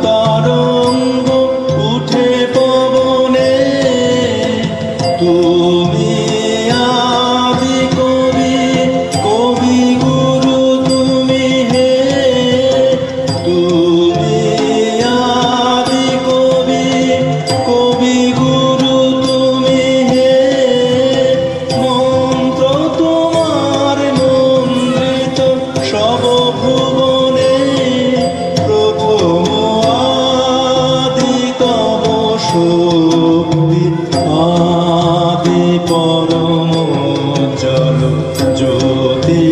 তরঙ্গ উঠে পবনে, তুমি আদি কবি, কবি গুরু তুমি হে, তুমি আদি কবি, কবি গুরু তুমি হে। মন্ত্র তোমার মন্ত্রিত সব ভুবনে, প্রথম আদি তব শক্তি, আদি পরম জল জ্যোতি।